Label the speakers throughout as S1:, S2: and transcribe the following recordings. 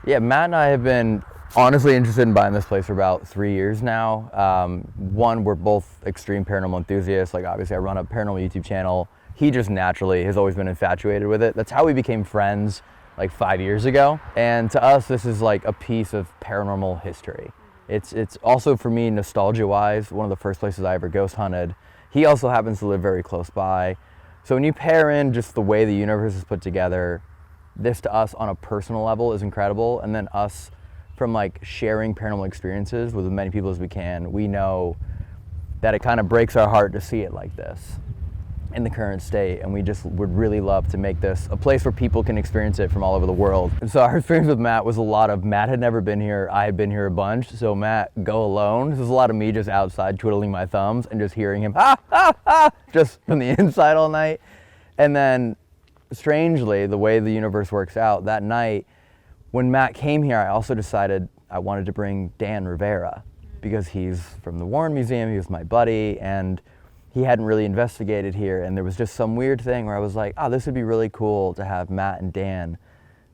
S1: Yeah, Matt and I have been honestly interested in buying this place for about 3 years now. One, we're both extreme paranormal enthusiasts. Like, obviously, I run a paranormal YouTube channel. He just naturally has always been infatuated with it. That's how we became friends like 5 years ago. And to us, this is like a piece of paranormal history. It's also, for me, nostalgia-wise, one of the first places I ever ghost hunted. He also happens to live very close by. So when you pair in just the way the universe is put together, this to us on a personal level is incredible. And then us from like sharing paranormal experiences with as many people as we can, we know that it kind of breaks our heart to see it like this in the current state, and we just would really love to make this a place where people can experience it from all over the world. And so our experience with Matt was a lot of, Matt had never been here, I had been here a bunch, so Matt, go alone. This was a lot of me just outside twiddling my thumbs and just hearing him, just from the inside all night. And then, strangely, the way the universe works out, that night, when Matt came here, I also decided I wanted to bring Dan Rivera, because he's from the Warren Museum, he was my buddy, and he hadn't really investigated here, and there was just some weird thing where I was like, oh, this would be really cool to have Matt and Dan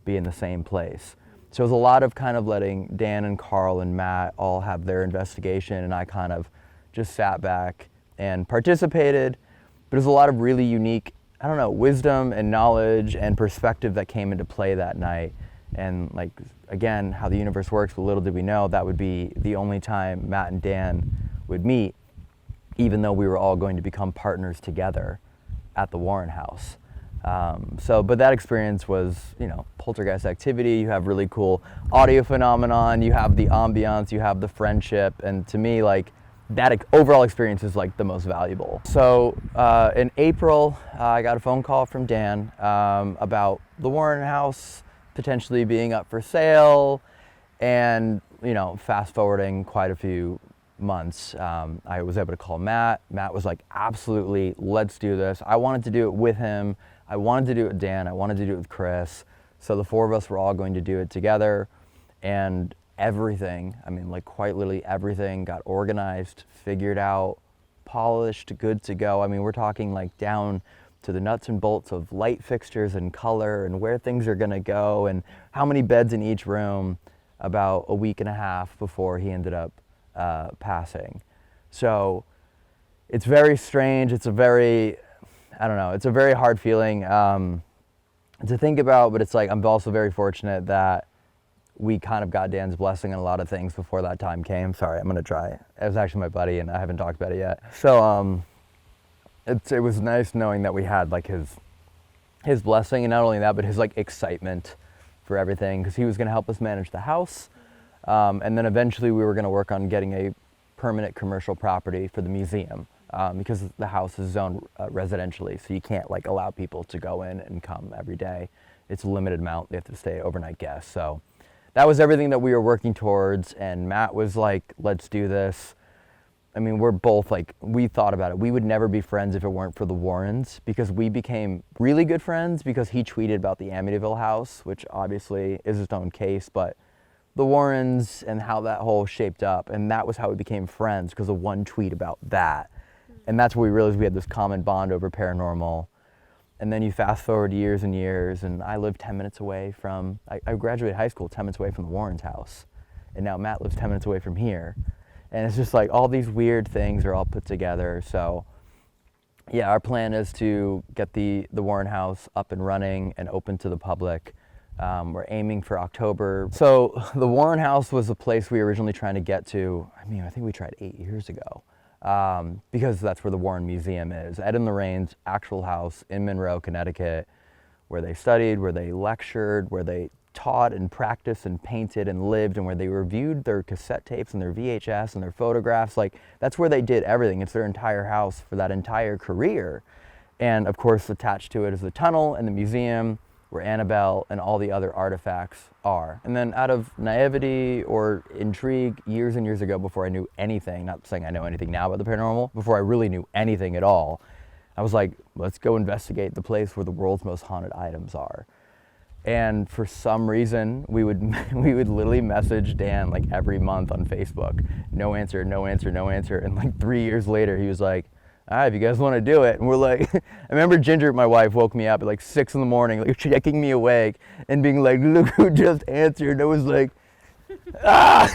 S1: be in the same place. So it was a lot of kind of letting Dan and Carl and Matt all have their investigation, and I kind of just sat back and participated. But it was a lot of really unique, I don't know, wisdom and knowledge and perspective that came into play that night. And like, again, how the universe works, but little did we know that would be the only time Matt and Dan would meet, even though we were all going to become partners together at the Warren house. But that experience was, you know, poltergeist activity. You have really cool audio phenomenon, you have the ambiance, you have the friendship, and to me, like, that overall experience is like the most valuable. So in April, I got a phone call from Dan about the Warren house potentially being up for sale, and, you know, fast forwarding quite a few months, I was able to call Matt. Matt was like, absolutely, let's do this. I wanted to do it with him. I wanted to do it with Dan. I wanted to do it with Chris. So the four of us were all going to do it together, and everything, I mean, like quite literally everything got organized, figured out, polished, good to go. I mean, we're talking like down to the nuts and bolts of light fixtures and color and where things are gonna go and how many beds in each room, about a week and a half before he ended up passing. So it's very strange. It's a very, I don't know, it's a very hard feeling to think about, but it's like, I'm also very fortunate that we kind of got Dan's blessing on a lot of things before that time came. Sorry, I'm gonna try. It was actually my buddy, and I haven't talked about it yet. So it was nice knowing that we had like his blessing, and not only that, but his like excitement for everything, because he was gonna help us manage the house. And then eventually we were going to work on getting a permanent commercial property for the museum, because the house is zoned residentially, so you can't like allow people to go in and come every day. It's a limited amount. They have to stay overnight guests. So that was everything that we were working towards, and Matt was like, let's do this. I mean, we're both like, we thought about it. We would never be friends if it weren't for the Warrens, because we became really good friends because he tweeted about the Amityville house, which obviously is its own case, but the Warrens and how that whole shaped up, and that was how we became friends, because of one tweet about that. And that's where we realized we had this common bond over paranormal. And then you fast forward years and years, and I lived 10 minutes away from, I graduated high school 10 minutes away from the Warrens house, and now Matt lives 10 minutes away from here. And it's just like all these weird things are all put together. So yeah, our plan is to get the Warren house up and running and open to the public. We're aiming for October. So the Warren house was a place we were originally trying to get to. I mean, I think we tried 8 years ago, because that's where the Warren Museum is. Ed and Lorraine's actual house in Monroe, Connecticut, where they studied, where they lectured, where they taught and practiced and painted and lived, and where they reviewed their cassette tapes and their VHS and their photographs. Like, that's where they did everything. It's their entire house for that entire career. And of course, attached to it is the tunnel and the museum, where Annabelle and all the other artifacts are. And then out of naivety or intrigue, years and years ago, before I knew anything, not saying I know anything now about the paranormal, before I really knew anything at all, I was like, let's go investigate the place where the world's most haunted items are. And for some reason, we would literally message Dan like every month on Facebook. No answer, no answer, no answer. And like 3 years later, he was like, all right, if you guys want to do it. And we're like, I remember Ginger, my wife, woke me up at like 6 in the morning, like checking me awake and being like, look who just answered. And I was like, ah.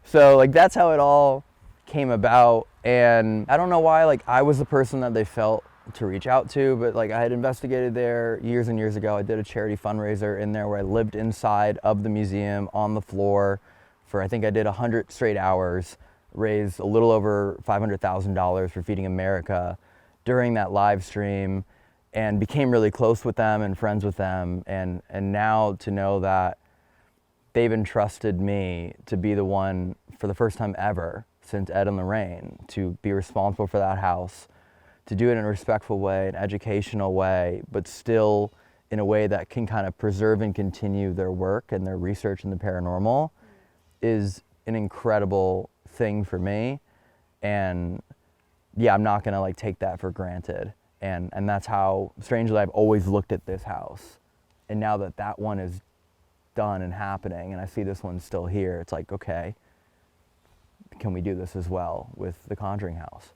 S1: So like that's how it all came about. And I don't know why, like I was the person that they felt to reach out to, but like I had investigated there years and years ago. I did a charity fundraiser in there where I lived inside of the museum on the floor for, I think I did 100 straight hours, raised a little over $500,000 for Feeding America during that live stream, and became really close with them and friends with them. And now to know that they've entrusted me to be the one for the first time ever since Ed and Lorraine to be responsible for that house, to do it in a respectful way, an educational way, but still in a way that can kind of preserve and continue their work and their research in the paranormal is an incredible thing for me. And yeah, I'm not gonna like take that for granted. And that's how, strangely, I've always looked at this house. And now that that one is done and happening, and I see this one still here, it's like, okay, can we do this as well with the Conjuring house?